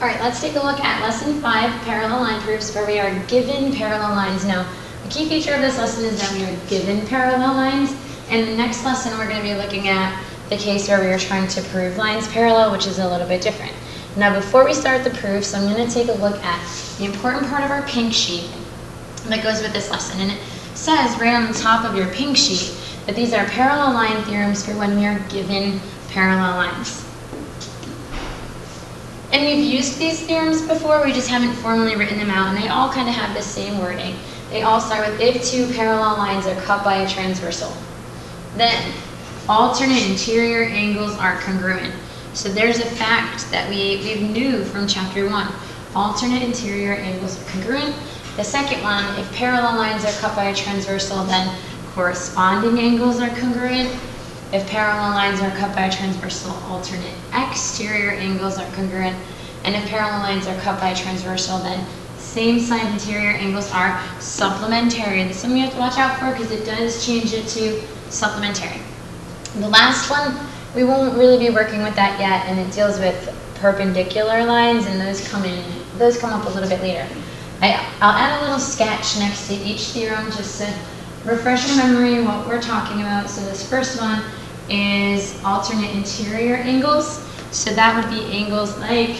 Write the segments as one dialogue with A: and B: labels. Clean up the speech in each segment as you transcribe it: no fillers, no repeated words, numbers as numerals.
A: All right, let's take a look at lesson 5, parallel line proofs, where we are given parallel lines. Now, the key feature of this lesson is that we are given parallel lines. And the next lesson, we're going to be looking at the case where we are trying to prove lines parallel, which is a little bit different. Now, before we start the proofs, I'm going to take a look at the important part of our pink sheet that goes with this lesson. And it says right on the top of your pink sheet that these are parallel line theorems for when we are given parallel lines. And we've used these theorems before, we just haven't formally written them out, and they all kind of have the same wording. They all start with if two parallel lines are cut by a transversal. Then, alternate interior angles are congruent. So there's a fact that we knew from chapter 1. Alternate interior angles are congruent. The second one, if parallel lines are cut by a transversal, then corresponding angles are congruent. If parallel lines are cut by a transversal, alternate exterior angles are congruent. And if parallel lines are cut by a transversal, then same side interior angles are supplementary. This one we have to watch out for because it does change it to supplementary. The last one, we won't really be working with that yet, and it deals with perpendicular lines, and those come up a little bit later. I'll add a little sketch next to each theorem just to refresh your memory what we're talking about. So this first one is alternate interior angles. So that would be angles like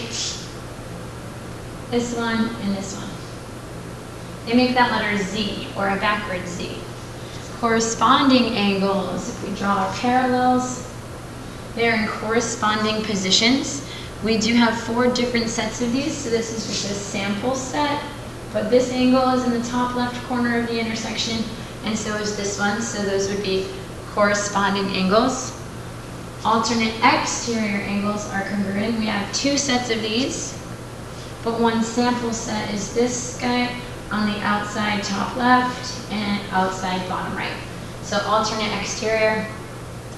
A: this one and this one. They make that letter Z, or a backwards Z. Corresponding angles, if we draw our parallels, they're in corresponding positions. We do have 4 different sets of these, so this is just a sample set, but this angle is in the top left corner of the intersection, and so is this one, so those would be corresponding angles. Alternate exterior angles are congruent. We have 2 sets of these, but one sample set is this guy on the outside top left and outside bottom right. So alternate exterior,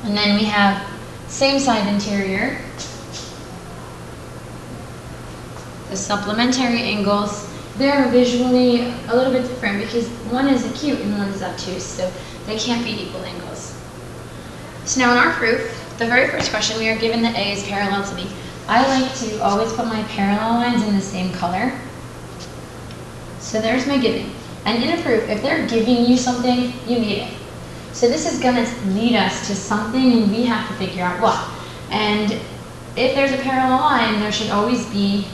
A: and then we have same side interior. The supplementary angles, they're visually a little bit different because one is acute and one is obtuse, so they can't be equal angles. So now in our proof, the very first question, we are given that A is parallel to B. I like to always put my parallel lines in the same color. So there's my given. And in a proof, if they're giving you something, you need it. So this is going to lead us to something, and we have to figure out what. And if there's a parallel line, there should always be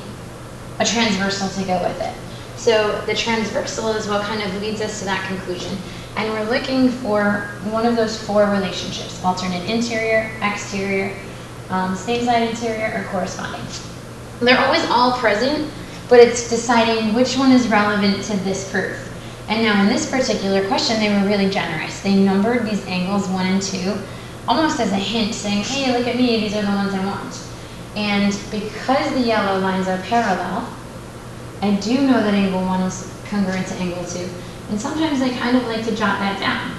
A: a transversal to go with it. So the transversal is what kind of leads us to that conclusion. And we're looking for one of those 4 relationships: alternate interior, exterior, same side interior, or corresponding. They're always all present, but it's deciding which one is relevant to this proof. And now in this particular question, they were really generous. They numbered these angles 1 and 2, almost as a hint, saying, hey, look at me, these are the ones I want. And because the yellow lines are parallel, I do know that angle 1 is congruent to angle 2. And sometimes I kind of like to jot that down.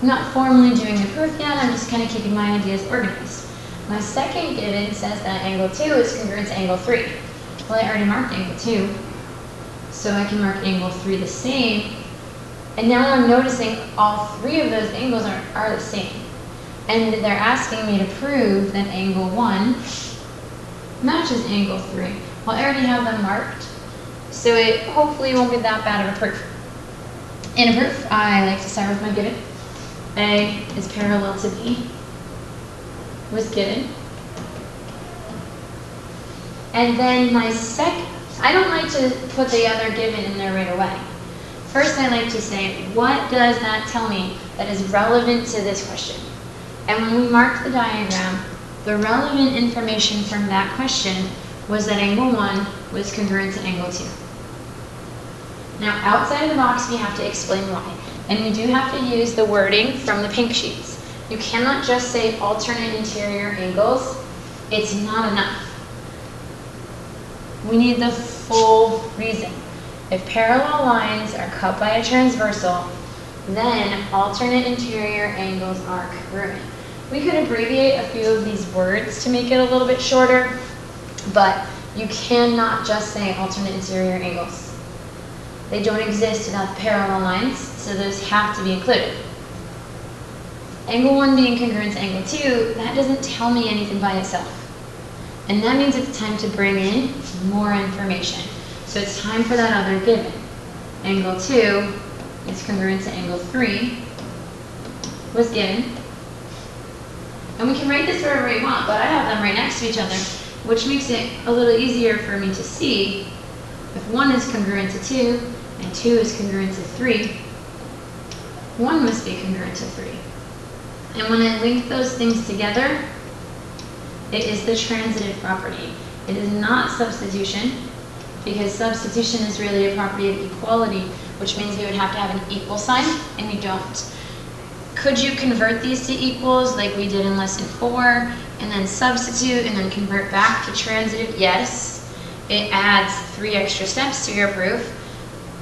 A: I'm not formally doing the proof yet, I'm just kind of keeping my ideas organized. My second given says that angle 2 is congruent to angle 3. Well, I already marked angle 2, so I can mark angle 3 the same. And now I'm noticing all 3 of those angles are the same. And they're asking me to prove that angle 1 matches angle 3. Well, I already have them marked, so it hopefully won't be that bad of a proof. In a proof, I like to start with my given. A is parallel to B was given. And then my second, I don't like to put the other given in there right away. First, I like to say, what does that tell me that is relevant to this question? And when we marked the diagram, the relevant information from that question was that angle 1 was congruent to angle 2. Now, outside of the box, we have to explain why. And we do have to use the wording from the pink sheets. You cannot just say alternate interior angles. It's not enough. We need the full reason. If parallel lines are cut by a transversal, then alternate interior angles are congruent. We could abbreviate a few of these words to make it a little bit shorter, but you cannot just say alternate interior angles. They don't exist without the parallel lines, so those have to be included. Angle 1 being congruent to angle 2, that doesn't tell me anything by itself. And that means it's time to bring in more information. So it's time for that other given. Angle 2 is congruent to angle 3 was given. And we can write this wherever we want, but I have them right next to each other, which makes it a little easier for me to see if 1 is congruent to 2 and 2 is congruent to 3, 1 must be congruent to 3. And when I link those things together, it is the transitive property. It is not substitution, because substitution is really a property of equality, which means we would have to have an equal sign, and we don't. Could you convert these to equals like we did in lesson 4, and then substitute and then convert back to transitive? Yes. It adds 3 extra steps to your proof.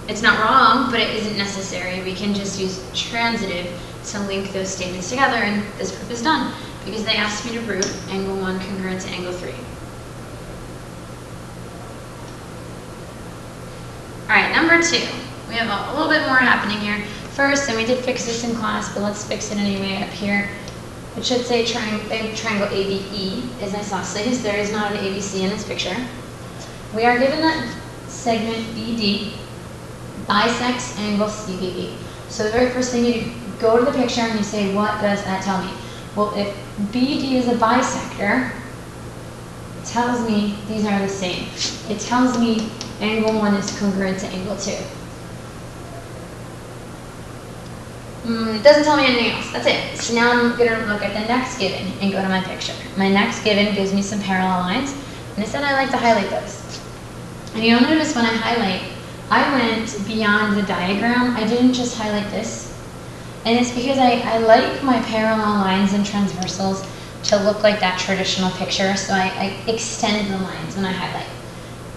A: It's not wrong, but it isn't necessary. We can just use transitive to link those statements together, and this proof is done because they asked me to prove angle 1 congruent to angle 3. All right, number 2. We have a little bit more happening here. First, and we did fix this in class, but let's fix it anyway up here. It should say triangle ABE is isosceles. There is not an ABC in this picture. We are given that segment BD bisects angle CBE. So the very first thing you do, go to the picture and you say, what does that tell me? Well, if BD is a bisector, it tells me these are the same. It tells me angle 1 is congruent to angle 2. It doesn't tell me anything else. That's it. So now I'm going to look at the next given and go to my picture. My next given gives me some parallel lines, and I said I like to highlight those. And you'll notice when I highlight, I went beyond the diagram. I didn't just highlight this. And it's because I like my parallel lines and transversals to look like that traditional picture, so I extend the lines when I highlight.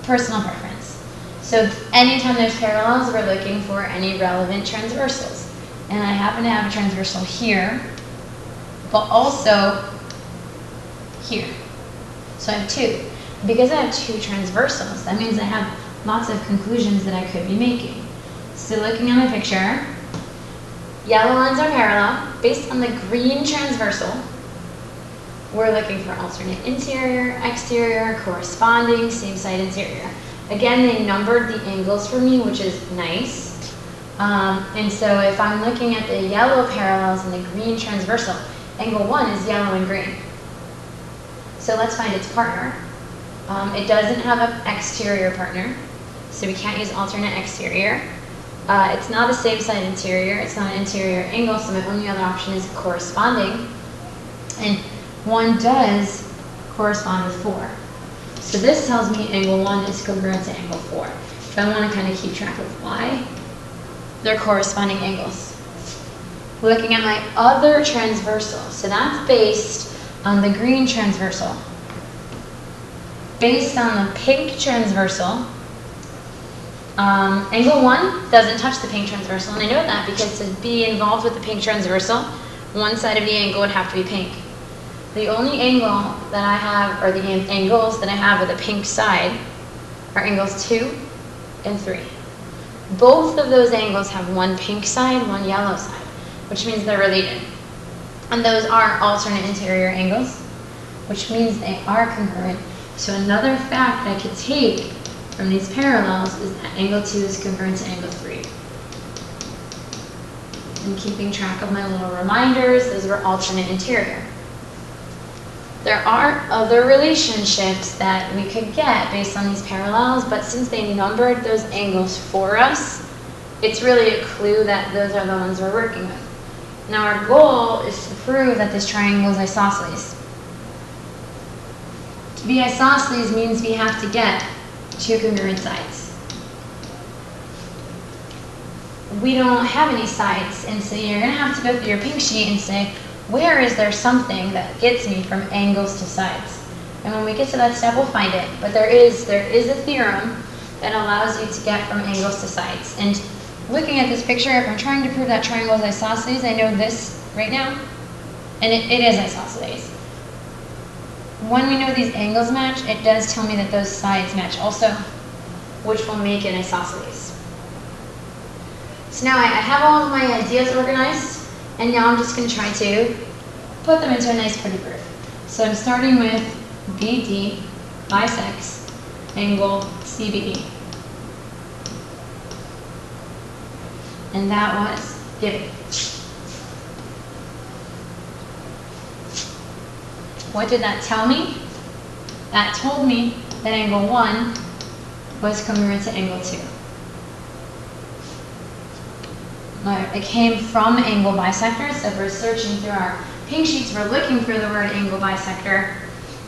A: Personal preference. So anytime there's parallels, we're looking for any relevant transversals. And I happen to have a transversal here, but also here. So I have 2. Because I have 2 transversals, that means I have lots of conclusions that I could be making. So looking at my picture, yellow lines are parallel. Based on the green transversal, we're looking for alternate interior, exterior, corresponding, same side interior. Again, they numbered the angles for me, which is nice. And so if I'm looking at the yellow parallels and the green transversal, angle 1 is yellow and green. So let's find its partner. It doesn't have an exterior partner, so we can't use alternate exterior. It's not a same side interior, it's not an interior angle, so my only other option is corresponding. And 1 does correspond with 4. So this tells me angle 1 is congruent to angle 4. If I want to kind of keep track of why, they're corresponding angles. Looking at my other transversal, so that's based on the green transversal. Based on the pink transversal, angle 1 doesn't touch the pink transversal, and I know that because to be involved with the pink transversal, one side of the angle would have to be pink. The only angle that I have, or the angles that I have with a pink side, are angles 2 and 3. Both of those angles have one pink side, one yellow side, which means they're related. And those are alternate interior angles, which means they are congruent. So another fact I could take from these parallels is that angle 2 is congruent to angle 3. And keeping track of my little reminders, those were alternate interior. There are other relationships that we could get based on these parallels, but since they numbered those angles for us, it's really a clue that those are the ones we're working with. Now our goal is to prove that this triangle is isosceles. To be isosceles means we have to get 2 congruent sides. We don't have any sides, and so you're going to have to go through your pink sheet and say, where is there something that gets me from angles to sides? And when we get to that step, we'll find it. But there is a theorem that allows you to get from angles to sides. And looking at this picture, if I'm trying to prove that triangle is isosceles, I know this right now, and it is isosceles. When we know these angles match, it does tell me that those sides match also, which will make it isosceles. So now I have all of my ideas organized, and now I'm just going to try to put them into a nice pretty proof. So I'm starting with BD bisects angle CBE. And that was given. What did that tell me? That told me that angle 1 was congruent to angle 2. It came from angle bisectors, so if we're searching through our pink sheets, we're looking for the word angle bisector,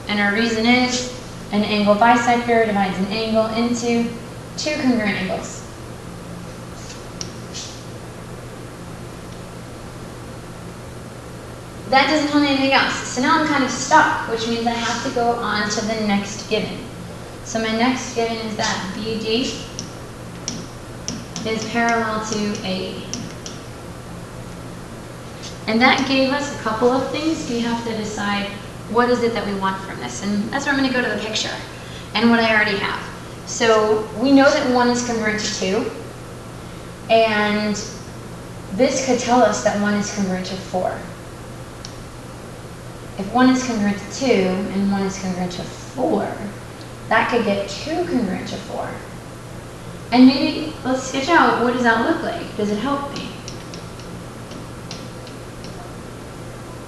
A: and our reason is an angle bisector divides an angle into two congruent angles. That doesn't tell me anything else, so now I'm kind of stuck, which means I have to go on to the next given. So my next given is that BD is parallel to AE. And that gave us a couple of things. We have to decide what is it that we want from this. And that's where I'm going to go to the picture and what I already have. So we know that 1 is congruent to 2. And this could tell us that 1 is congruent to 4. If 1 is congruent to 2 and 1 is congruent to 4, that could get 2 congruent to 4. And maybe let's sketch out, what does that look like? Does it help me?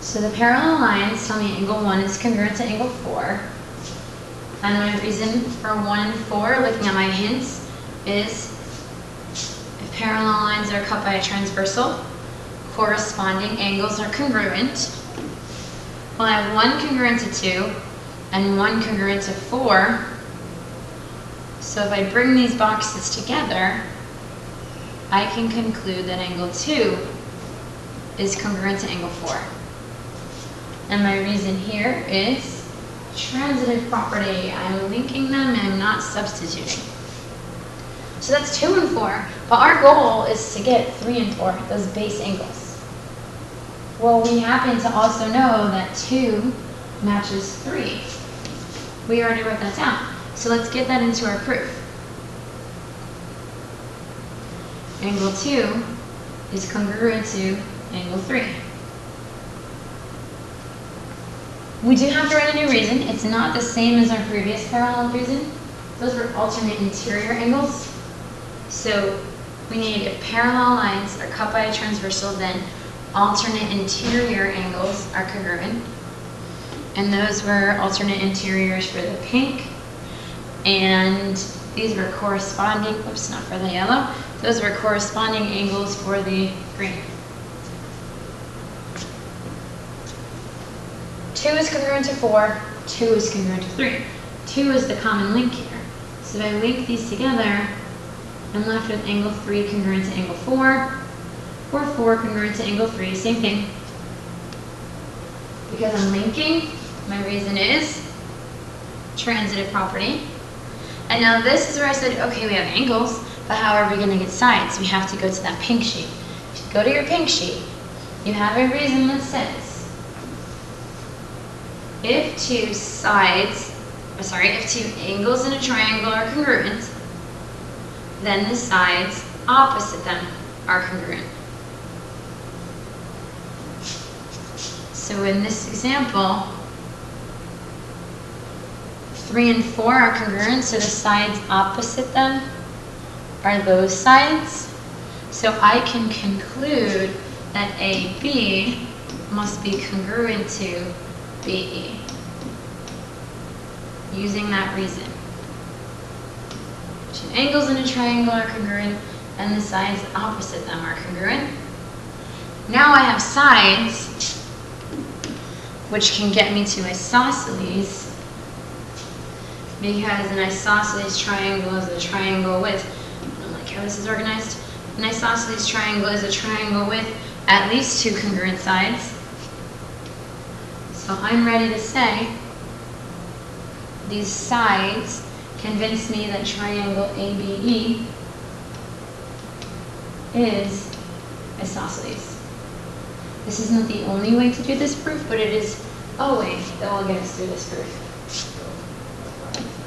A: So the parallel lines tell me angle 1 is congruent to angle 4. And my reason for 1 and 4, looking at my hints, is if parallel lines are cut by a transversal, corresponding angles are congruent. Well, I have 1 congruent to 2 and 1 congruent to 4. So if I bring these boxes together, I can conclude that angle 2 is congruent to angle 4. And my reason here is transitive property. I'm linking them and I'm not substituting. So that's 2 and 4. But our goal is to get 3 and 4, those base angles. Well, we happen to also know that 2 matches 3. We already wrote that down. So let's get that into our proof. Angle 2 is congruent to angle 3. We do have to write a new reason. It's not the same as our previous parallel reason. Those were alternate interior angles. So we need, if parallel lines are cut by a transversal, then alternate interior angles are congruent. And those were alternate interiors for the pink. And these were corresponding, oops, not for the yellow. Those were corresponding angles for the green. 2 is congruent to 4, 2 is congruent to 3. 2 is the common link here. So if I link these together, I'm left with angle 3 congruent to angle 4, or 4 congruent to angle 3, same thing. Because I'm linking, my reason is transitive property. And now this is where I said, okay, we have angles, but how are we going to get sides? We have to go to that pink sheet. Go to your pink sheet. You have a reason that says, if two angles in a triangle are congruent, then the sides opposite them are congruent. So in this example, 3 and 4 are congruent, so the sides opposite them are those sides. So I can conclude that AB must be congruent to BE, using that reason. 2 angles in a triangle are congruent, and the sides opposite them are congruent. Now I have sides, which can get me to isosceles, because an isosceles triangle is a triangle with, I don't like how this is organized, an isosceles triangle is a triangle with at least 2 congruent sides. So I'm ready to say these sides convince me that triangle ABE is isosceles. This is not the only way to do this proof, but it is a way that will get us through this proof.